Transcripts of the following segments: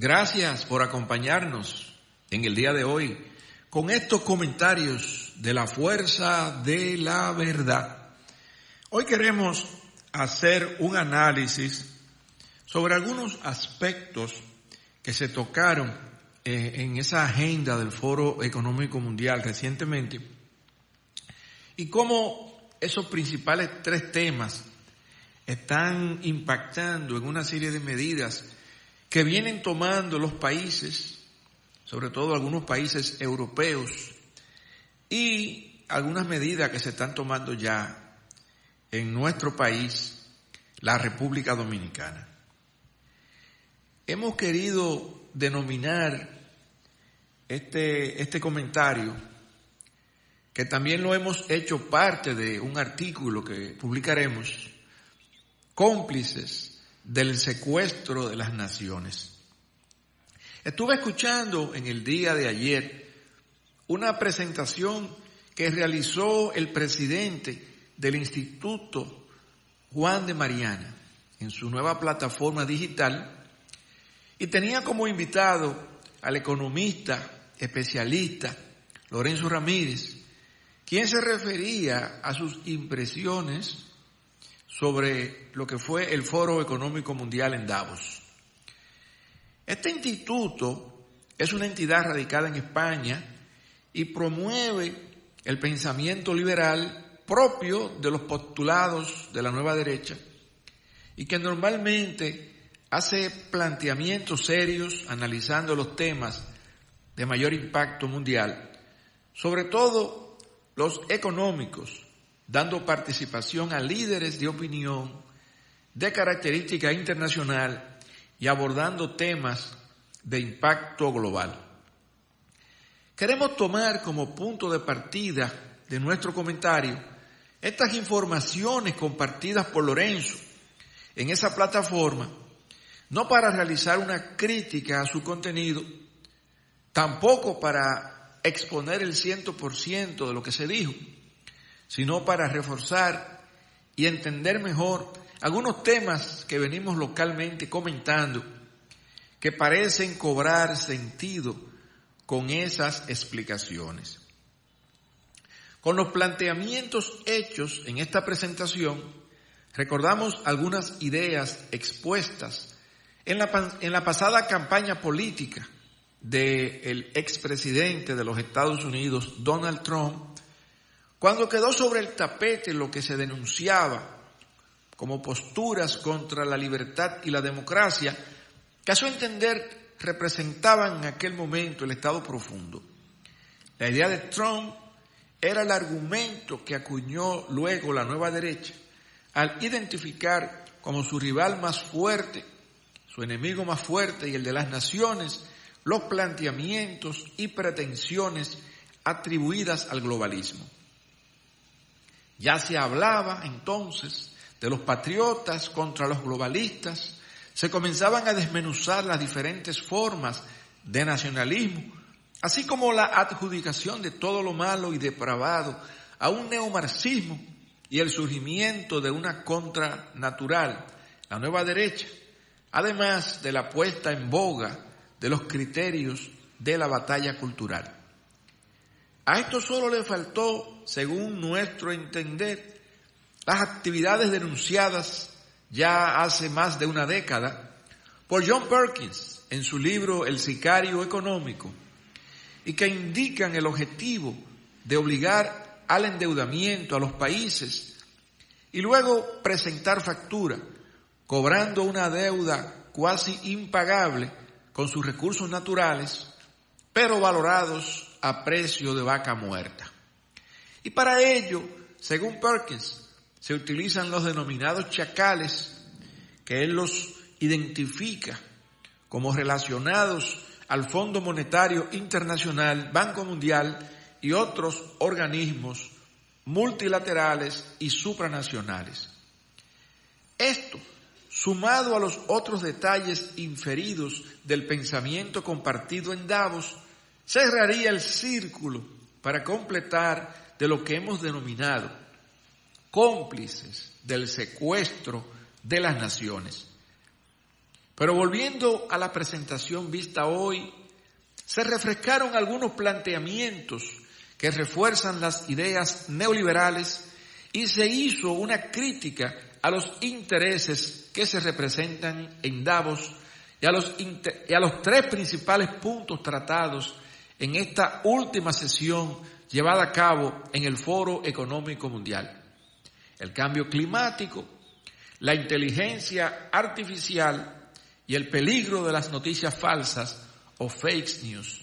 Gracias por acompañarnos en el día de hoy con estos comentarios de la fuerza de la verdad. Hoy queremos hacer un análisis sobre algunos aspectos que se tocaron en esa agenda del Foro Económico Mundial recientemente y cómo esos principales tres temas están impactando en una serie de medidas que vienen tomando los países, sobre todo algunos países europeos, y algunas medidas que se están tomando ya en nuestro país, la República Dominicana. Hemos querido denominar este comentario, que también lo hemos hecho parte de un artículo que publicaremos, cómplices del secuestro de las naciones. Estuve escuchando en el día de ayer una presentación que realizó el presidente del Instituto Juan de Mariana en su nueva plataforma digital y tenía como invitado al economista especialista Lorenzo Ramírez, quien se refería a sus impresiones sobre lo que fue el Foro Económico Mundial en Davos. Este instituto es una entidad radicada en España y promueve el pensamiento liberal propio de los postulados de la nueva derecha y que normalmente hace planteamientos serios analizando los temas de mayor impacto mundial, sobre todo los económicos, dando participación a líderes de opinión de característica internacional y abordando temas de impacto global. Queremos tomar como punto de partida de nuestro comentario estas informaciones compartidas por Lorenzo en esa plataforma, no para realizar una crítica a su contenido, tampoco para exponer el 100% de lo que se dijo, sino para reforzar y entender mejor algunos temas que venimos localmente comentando, que parecen cobrar sentido con esas explicaciones. Con los planteamientos hechos en esta presentación, recordamos algunas ideas expuestas en la pasada campaña política del expresidente de los Estados Unidos, Donald Trump, cuando quedó sobre el tapete lo que se denunciaba como posturas contra la libertad y la democracia, que a su entender representaban en aquel momento el Estado profundo. La idea de Trump era el argumento que acuñó luego la nueva derecha al identificar como su rival más fuerte, su enemigo más fuerte y el de las naciones, los planteamientos y pretensiones atribuidas al globalismo. Ya se hablaba entonces de los patriotas contra los globalistas, se comenzaban a desmenuzar las diferentes formas de nacionalismo, así como la adjudicación de todo lo malo y depravado a un neomarxismo y el surgimiento de una contranatural, la nueva derecha, además de la puesta en boga de los criterios de la batalla cultural. A esto solo le faltó, según nuestro entender, las actividades denunciadas ya hace más de una década por John Perkins en su libro El sicario económico y que indican el objetivo de obligar al endeudamiento a los países y luego presentar factura, cobrando una deuda cuasi impagable con sus recursos naturales, pero valorados a precio de vaca muerta. Y para ello, según Perkins, se utilizan los denominados chacales, que él los identifica como relacionados al Fondo Monetario Internacional, Banco Mundial y otros organismos multilaterales y supranacionales. Esto, sumado a los otros detalles inferidos del pensamiento compartido en Davos, cerraría el círculo para completar de lo que hemos denominado cómplices del secuestro de las naciones. Pero volviendo a la presentación vista hoy, se refrescaron algunos planteamientos que refuerzan las ideas neoliberales y se hizo una crítica a los intereses que se representan en Davos y a los tres principales puntos tratados en esta última sesión llevada a cabo en el Foro Económico Mundial: el cambio climático, la inteligencia artificial y el peligro de las noticias falsas o fake news.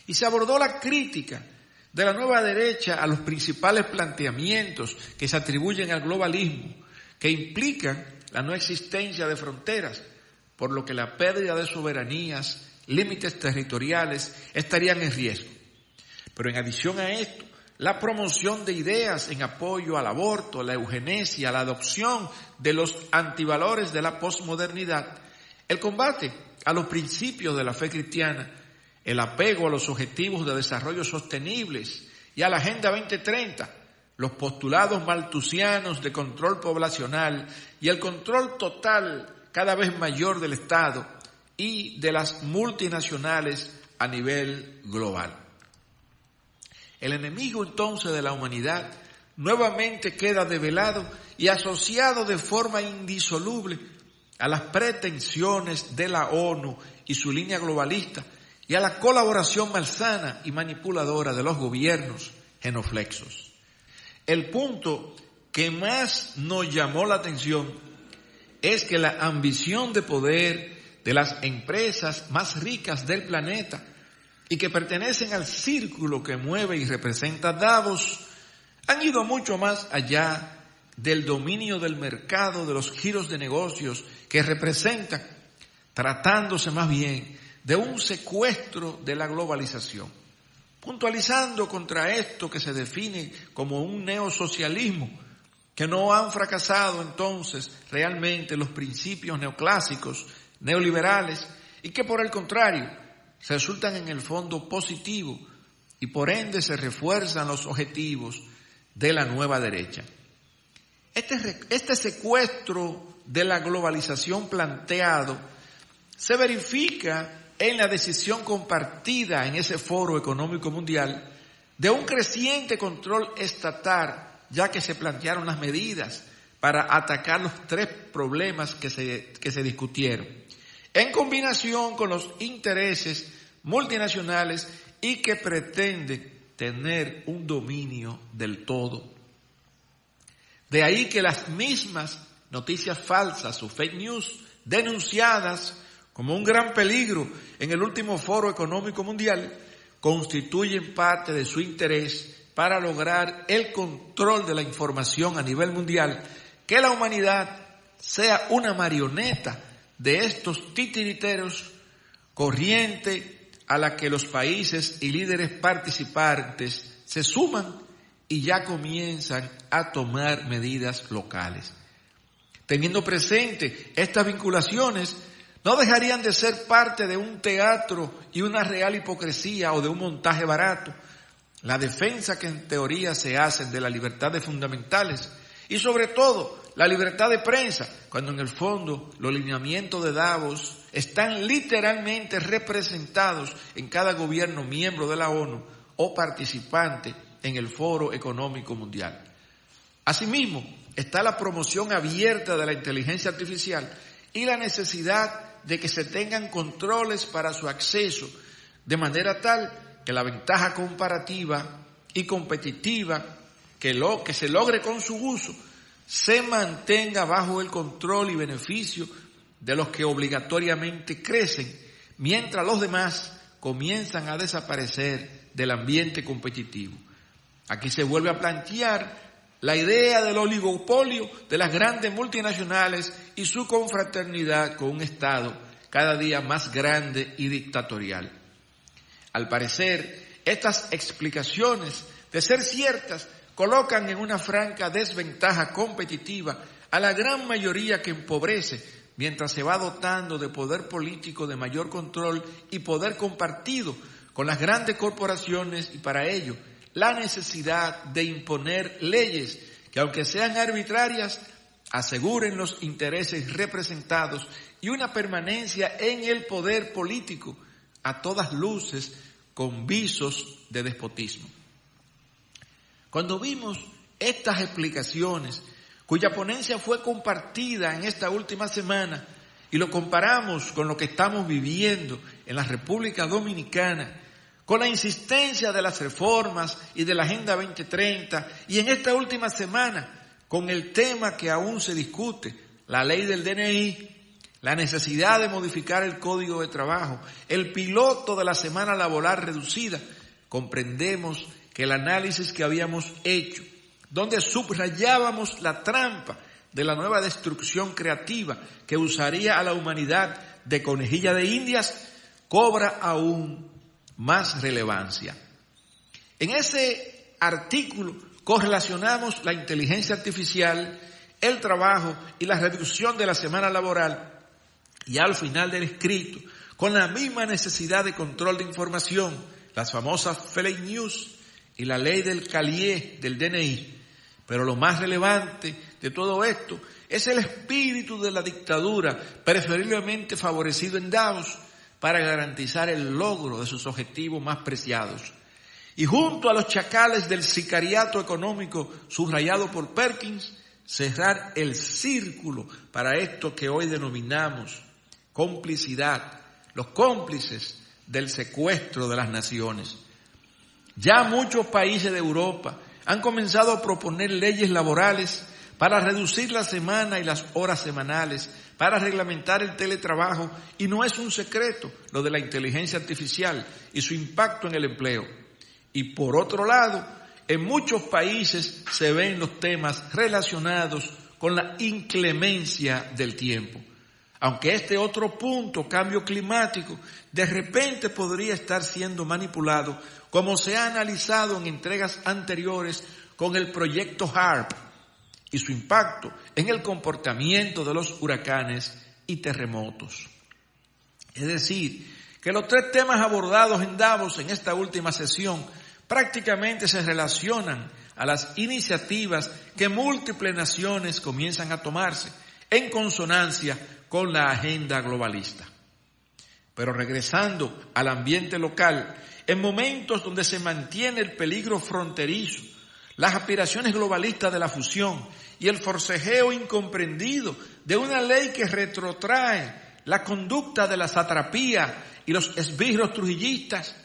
Y se abordó la crítica de la nueva derecha a los principales planteamientos que se atribuyen al globalismo, que implican la no existencia de fronteras, por lo que la pérdida de soberanías, límites territoriales estarían en riesgo. Pero en adición a esto, la promoción de ideas en apoyo al aborto, la eugenesia, la adopción de los antivalores de la posmodernidad, el combate a los principios de la fe cristiana, el apego a los objetivos de desarrollo sostenibles y a la Agenda 2030, los postulados malthusianos de control poblacional y el control total cada vez mayor del Estado y de las multinacionales a nivel global. El enemigo entonces de la humanidad nuevamente queda develado y asociado de forma indisoluble a las pretensiones de la ONU y su línea globalista y a la colaboración malsana y manipuladora de los gobiernos genuflexos. El punto que más nos llamó la atención es que la ambición de poder de las empresas más ricas del planeta y que pertenecen al círculo que mueve y representa Davos han ido mucho más allá del dominio del mercado, de los giros de negocios que representan, tratándose más bien de un secuestro de la globalización, puntualizando contra esto que se define como un neosocialismo, que no han fracasado entonces realmente los principios neoclásicos, neoliberales, y que por el contrario resultan en el fondo positivo y por ende se refuerzan los objetivos de la nueva derecha. Este secuestro de la globalización planteado se verifica en la decisión compartida en ese Foro Económico Mundial de un creciente control estatal, ya que se plantearon las medidas para atacar los tres problemas que se discutieron, en combinación con los intereses multinacionales y que pretenden tener un dominio del todo. De ahí que las mismas noticias falsas o fake news denunciadas como un gran peligro en el último Foro Económico Mundial constituyen parte de su interés para lograr el control de la información a nivel mundial, que la humanidad sea una marioneta de estos titiriteros, corriente a la que los países y líderes participantes se suman y ya comienzan a tomar medidas locales. Teniendo presente estas vinculaciones, no dejarían de ser parte de un teatro y una real hipocresía o de un montaje barato. La defensa que en teoría se hacen de las libertades fundamentales y sobre todo la libertad de prensa, cuando en el fondo los lineamientos de Davos están literalmente representados en cada gobierno miembro de la ONU o participante en el Foro Económico Mundial. Asimismo, está la promoción abierta de la inteligencia artificial y la necesidad de que se tengan controles para su acceso, de manera tal que la ventaja comparativa y competitiva que se logre con su uso se mantenga bajo el control y beneficio de los que obligatoriamente crecen, mientras los demás comienzan a desaparecer del ambiente competitivo. Aquí se vuelve a plantear la idea del oligopolio de las grandes multinacionales y su confraternidad con un Estado cada día más grande y dictatorial. Al parecer, estas explicaciones, de ser ciertas, colocan en una franca desventaja competitiva a la gran mayoría que empobrece, mientras se va dotando de poder político de mayor control y poder compartido con las grandes corporaciones, y para ello la necesidad de imponer leyes que, aunque sean arbitrarias, aseguren los intereses representados y una permanencia en el poder político, a todas luces con visos de despotismo. Cuando vimos estas explicaciones, cuya ponencia fue compartida en esta última semana, y lo comparamos con lo que estamos viviendo en la República Dominicana, con la insistencia de las reformas y de la Agenda 2030, y en esta última semana, con el tema que aún se discute, la ley del DNI, la necesidad de modificar el Código de Trabajo, el piloto de la semana laboral reducida, comprendemos que el análisis que habíamos hecho, donde subrayábamos la trampa de la nueva destrucción creativa que usaría a la humanidad de conejilla de indias, cobra aún más relevancia. En ese artículo correlacionamos la inteligencia artificial, el trabajo y la reducción de la semana laboral, y al final del escrito, con la misma necesidad de control de información, las famosas fake news y la ley del Calié del DNI. Pero lo más relevante de todo esto es el espíritu de la dictadura, preferiblemente favorecido en Davos, para garantizar el logro de sus objetivos más preciados. Y junto a los chacales del sicariato económico subrayado por Perkins, cerrar el círculo para esto que hoy denominamos complicidad, los cómplices del secuestro de las naciones. Ya muchos países de Europa han comenzado a proponer leyes laborales para reducir la semana y las horas semanales, para reglamentar el teletrabajo, y no es un secreto lo de la inteligencia artificial y su impacto en el empleo. Y por otro lado, en muchos países se ven los temas relacionados con la inclemencia del tiempo. Aunque este otro punto, cambio climático, de repente podría estar siendo manipulado, como se ha analizado en entregas anteriores con el proyecto HARP y su impacto en el comportamiento de los huracanes y terremotos. Es decir, que los tres temas abordados en Davos en esta última sesión prácticamente se relacionan a las iniciativas que múltiples naciones comienzan a tomarse en consonancia con la agenda globalista. Pero regresando al ambiente local, en momentos donde se mantiene el peligro fronterizo, las aspiraciones globalistas de la fusión y el forcejeo incomprendido de una ley que retrotrae la conducta de la satrapía y los esbirros trujillistas,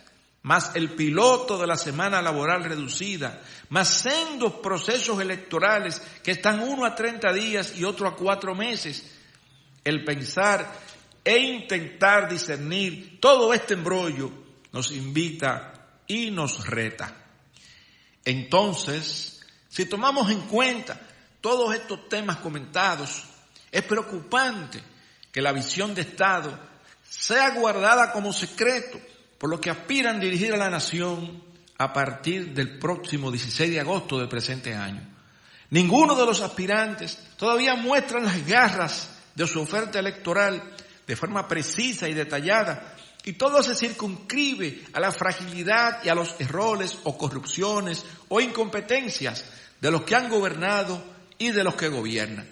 más el piloto de la semana laboral reducida, más sendos procesos electorales que están uno a 30 días y otro a 4 meses, el pensar e intentar discernir todo este embrollo nos invita y nos reta. Entonces, si tomamos en cuenta todos estos temas comentados, es preocupante que la visión de Estado sea guardada como secreto por los que aspiran a dirigir a la nación a partir del próximo 16 de agosto del presente año. Ninguno de los aspirantes todavía muestra las garras de su oferta electoral de forma precisa y detallada, y todo se circunscribe a la fragilidad y a los errores o corrupciones o incompetencias de los que han gobernado y de los que gobiernan.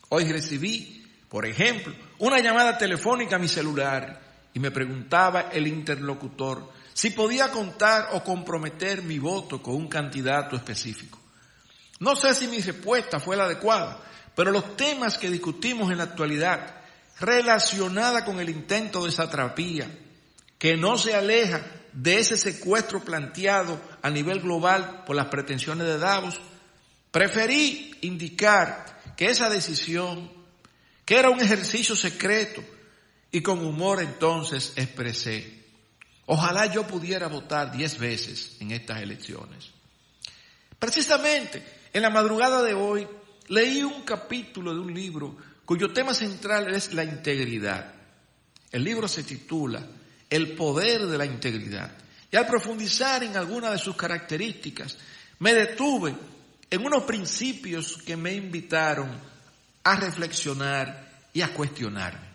Hoy recibí, por ejemplo, una llamada telefónica a mi celular y me preguntaba el interlocutor si podía contar o comprometer mi voto con un candidato específico. No sé si mi respuesta fue la adecuada, pero los temas que discutimos en la actualidad relacionada con el intento de satrapía, que no se aleja de ese secuestro planteado a nivel global por las pretensiones de Davos, preferí indicar que esa decisión, que era un ejercicio secreto, y con humor entonces expresé: ojalá yo pudiera votar 10 veces en estas elecciones. Precisamente en la madrugada de hoy leí un capítulo de un libro cuyo tema central es la integridad. El libro se titula El poder de la integridad. Y al profundizar en algunas de sus características, me detuve en unos principios que me invitaron a reflexionar y a cuestionarme.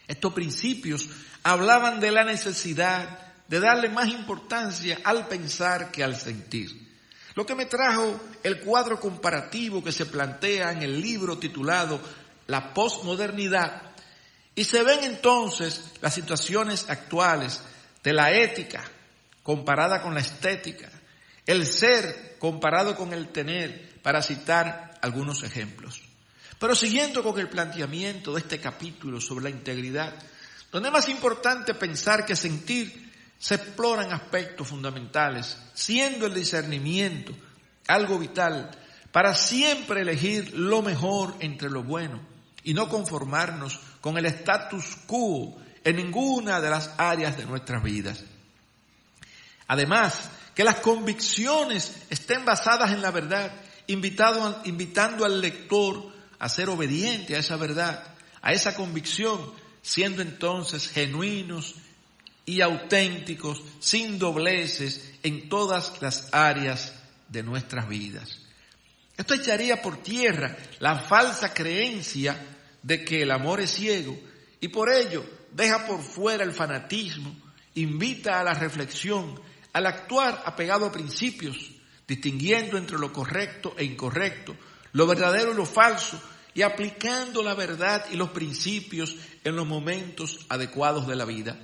Estos principios hablaban de la necesidad de darle más importancia al pensar que al sentir, Lo que me trajo el cuadro comparativo que se plantea en el libro titulado La posmodernidad, y se ven entonces las situaciones actuales de la ética comparada con la estética, el ser comparado con el tener, para citar algunos ejemplos. Pero siguiendo con el planteamiento de este capítulo sobre la integridad, donde es más importante pensar que sentir, se exploran aspectos fundamentales, siendo el discernimiento algo vital para siempre elegir lo mejor entre lo bueno y no conformarnos con el status quo en ninguna de las áreas de nuestras vidas. Además, que las convicciones estén basadas en la verdad, invitando al lector a ser obediente a esa verdad, a esa convicción, siendo entonces genuinos y auténticos, sin dobleces en todas las áreas de nuestras vidas. Esto echaría por tierra la falsa creencia de que el amor es ciego y por ello deja por fuera el fanatismo, invita a la reflexión, al actuar apegado a principios, distinguiendo entre lo correcto e incorrecto, lo verdadero y lo falso, y aplicando la verdad y los principios en los momentos adecuados de la vida.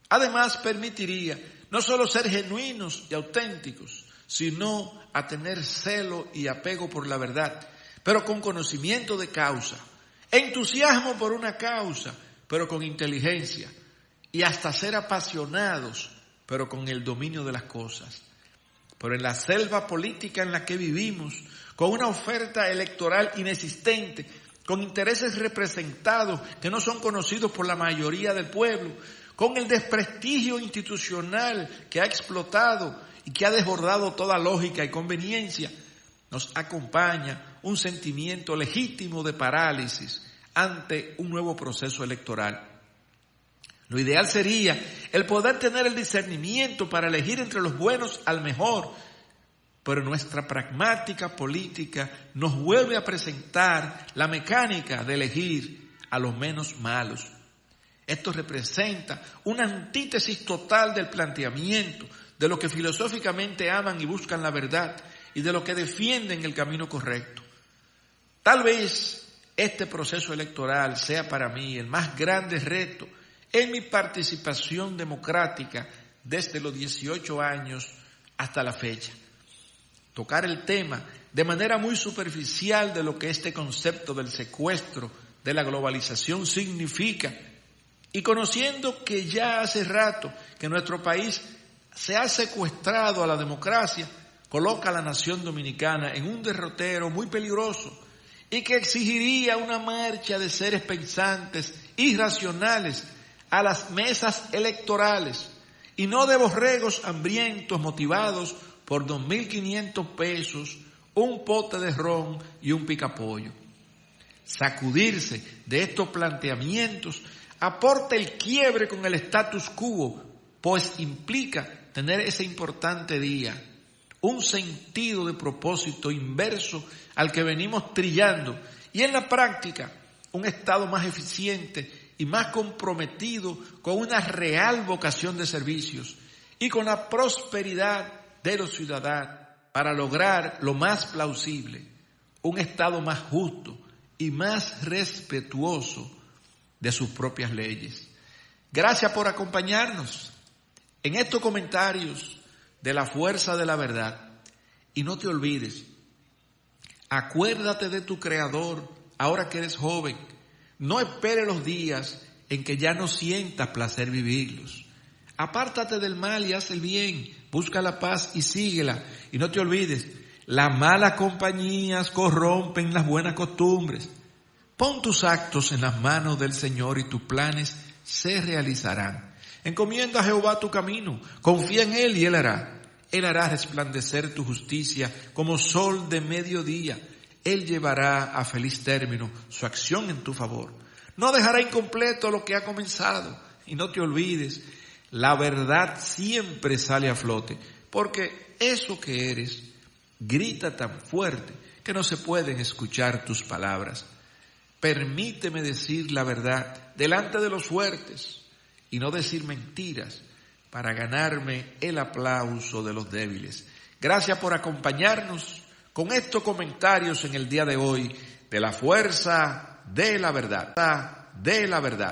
Además, permitiría no solo ser genuinos y auténticos, sino a tener celo y apego por la verdad, pero con conocimiento de causa, entusiasmo por una causa, pero con inteligencia, y hasta ser apasionados, pero con el dominio de las cosas. Pero en la selva política en la que vivimos, con una oferta electoral inexistente, con intereses representados que no son conocidos por la mayoría del pueblo, con el desprestigio institucional que ha explotado y que ha desbordado toda lógica y conveniencia, nos acompaña un sentimiento legítimo de parálisis ante un nuevo proceso electoral. Lo ideal sería el poder tener el discernimiento para elegir entre los buenos al mejor, pero nuestra pragmática política nos vuelve a presentar la mecánica de elegir a los menos malos. Esto representa una antítesis total del planteamiento de los que filosóficamente aman y buscan la verdad y de los que defienden el camino correcto. Tal vez este proceso electoral sea para mí el más grande reto en mi participación democrática desde los 18 años hasta la fecha. Tocar el tema de manera muy superficial de lo que este concepto del secuestro de la globalización significa, y conociendo que ya hace rato que nuestro país se ha secuestrado a la democracia, coloca a la nación dominicana en un derrotero muy peligroso y que exigiría una marcha de seres pensantes y racionales a las mesas electorales y no de borregos hambrientos motivados por 2.500 pesos, un pote de ron y un picapollo. Sacudirse de estos planteamientos aporta el quiebre con el status quo, pues implica tener ese importante día, un sentido de propósito inverso al que venimos trillando y en la práctica un Estado más eficiente y más comprometido con una real vocación de servicios y con la prosperidad de los ciudadanos para lograr lo más plausible, un Estado más justo y más respetuoso de sus propias leyes. Gracias por acompañarnos en estos comentarios de la fuerza de la verdad. Y no te olvides, acuérdate de tu Creador ahora que eres joven. No esperes los días en que ya no sientas placer vivirlos. Apártate del mal y haz el bien, busca la paz y síguela. Y no te olvides, las malas compañías corrompen las buenas costumbres. Pon tus actos en las manos del Señor y tus planes se realizarán. Encomienda a Jehová tu camino, confía en Él y Él hará. Él hará resplandecer tu justicia como sol de mediodía. Él llevará a feliz término su acción en tu favor. No dejará incompleto lo que ha comenzado. Y no te olvides, la verdad siempre sale a flote, porque eso que eres grita tan fuerte que no se pueden escuchar tus palabras. Permíteme decir la verdad delante de los fuertes y no decir mentiras para ganarme el aplauso de los débiles. Gracias por acompañarnos con estos comentarios en el día de hoy de la fuerza de la verdad.